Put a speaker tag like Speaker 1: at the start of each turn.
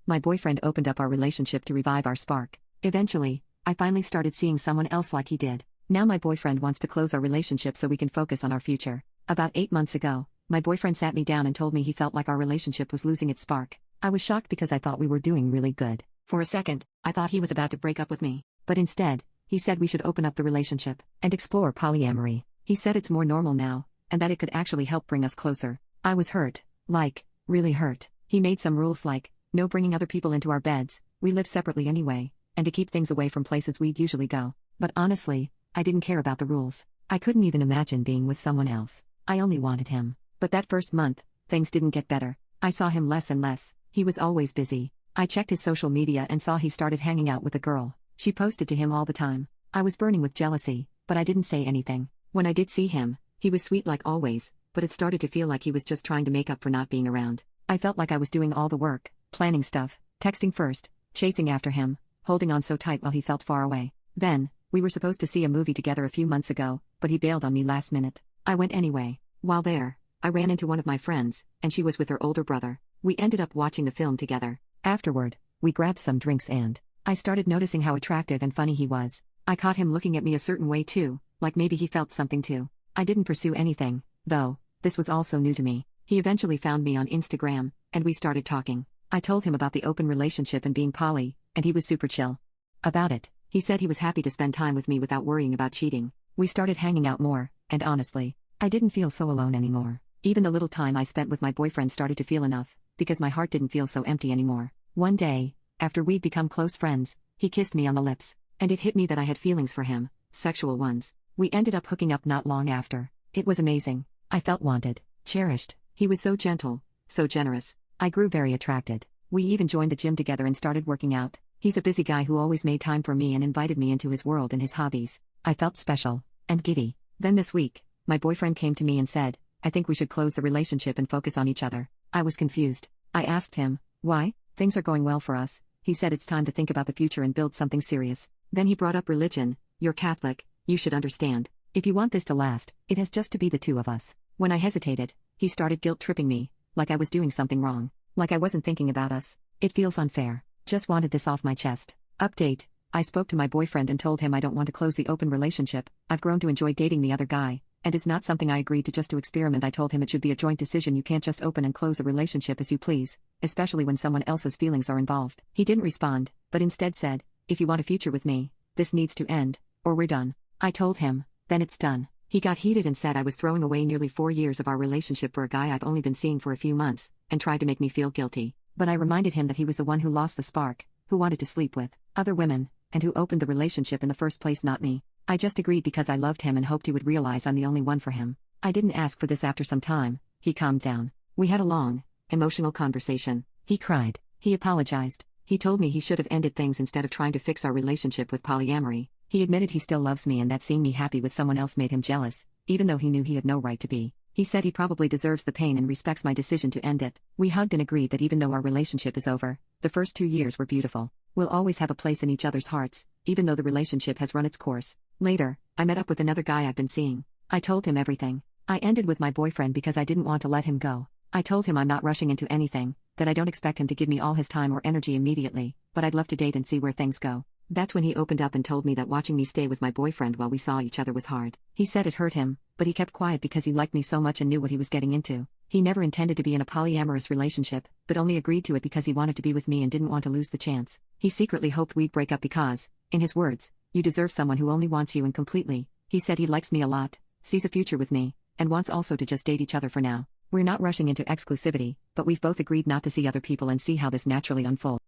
Speaker 1: My boyfriend opened up our relationship to revive our spark. Eventually, I finally started seeing someone else like he did. Now my boyfriend wants to close our relationship so we can focus on our future. About 8 months ago, my boyfriend sat me down and told me he felt like our relationship was losing its spark. I was shocked because I thought we were doing really good. For a second, I thought he was about to break up with me. But instead, he said we should open up the relationship and explore polyamory. He said it's more normal now, and that it could actually help bring us closer. I was hurt. Like, really hurt. He made some rules like, no bringing other people into our beds, we live separately anyway, and to keep things away from places we'd usually go. But honestly, I didn't care about the rules. I couldn't even imagine being with someone else. I only wanted him. But that first month, things didn't get better. I saw him less and less. He was always busy. I checked his social media and saw he started hanging out with a girl. She posted to him all the time. I was burning with jealousy, but I didn't say anything. When I did see him, he was sweet like always, but it started to feel like he was just trying to make up for not being around. I felt like I was doing all the work, planning stuff, texting first, chasing after him, holding on so tight while he felt far away. Then, we were supposed to see a movie together a few months ago, but he bailed on me last minute. I went anyway. While there, I ran into one of my friends, and she was with her older brother. We ended up watching the film together. Afterward, we grabbed some drinks and I started noticing how attractive and funny he was. I caught him looking at me a certain way too, like maybe he felt something too. I didn't pursue anything, though. This was also new to me. He eventually found me on Instagram, and we started talking. I told him about the open relationship and being poly, and he was super chill about it. He said he was happy to spend time with me without worrying about cheating. We started hanging out more, and honestly, I didn't feel so alone anymore. Even the little time I spent with my boyfriend started to feel enough, because my heart didn't feel so empty anymore. One day, after we'd become close friends, he kissed me on the lips, and it hit me that I had feelings for him, sexual ones. We ended up hooking up not long after. It was amazing. I felt wanted, cherished. He was so gentle, so generous. I grew very attracted. We even joined the gym together and started working out. He's a busy guy who always made time for me and invited me into his world and his hobbies. I felt special and giddy. Then this week, my boyfriend came to me and said, I think we should close the relationship and focus on each other. I was confused. I asked him, why? Things are going well for us. He said it's time to think about the future and build something serious. Then he brought up religion. You're Catholic, you should understand. If you want this to last, it has just to be the two of us. When I hesitated, he started guilt-tripping me, like I was doing something wrong, like I wasn't thinking about us. It feels unfair. Just wanted this off my chest. Update. I spoke to my boyfriend and told him I don't want to close the open relationship. I've grown to enjoy dating the other guy, and it's not something I agreed to just to experiment. I told him it should be a joint decision. You can't just open and close a relationship as you please, especially when someone else's feelings are involved. He didn't respond, but instead said, if you want a future with me, this needs to end, or we're done. I told him, then it's done. He got heated and said I was throwing away nearly 4 years of our relationship for a guy I've only been seeing for a few months, and tried to make me feel guilty. But I reminded him that he was the one who lost the spark, who wanted to sleep with other women, and who opened the relationship in the first place, not me. I just agreed because I loved him and hoped he would realize I'm the only one for him. I didn't ask for this. After some time, he calmed down. We had a long, emotional conversation. He cried. He apologized. He told me he should have ended things instead of trying to fix our relationship with polyamory. He admitted he still loves me and that seeing me happy with someone else made him jealous, even though he knew he had no right to be. He said he probably deserves the pain and respects my decision to end it. We hugged and agreed that even though our relationship is over, the first 2 years were beautiful. We'll always have a place in each other's hearts, even though the relationship has run its course. Later, I met up with another guy I've been seeing. I told him everything. I ended with my boyfriend because I didn't want to let him go. I told him I'm not rushing into anything, that I don't expect him to give me all his time or energy immediately, but I'd love to date and see where things go. That's when he opened up and told me that watching me stay with my boyfriend while we saw each other was hard. He said it hurt him, but he kept quiet because he liked me so much and knew what he was getting into. He never intended to be in a polyamorous relationship, but only agreed to it because he wanted to be with me and didn't want to lose the chance. He secretly hoped we'd break up because, in his words, you deserve someone who only wants you and completely. He said he likes me a lot, sees a future with me, and wants also to just date each other for now. We're not rushing into exclusivity, but we've both agreed not to see other people and see how this naturally unfolds.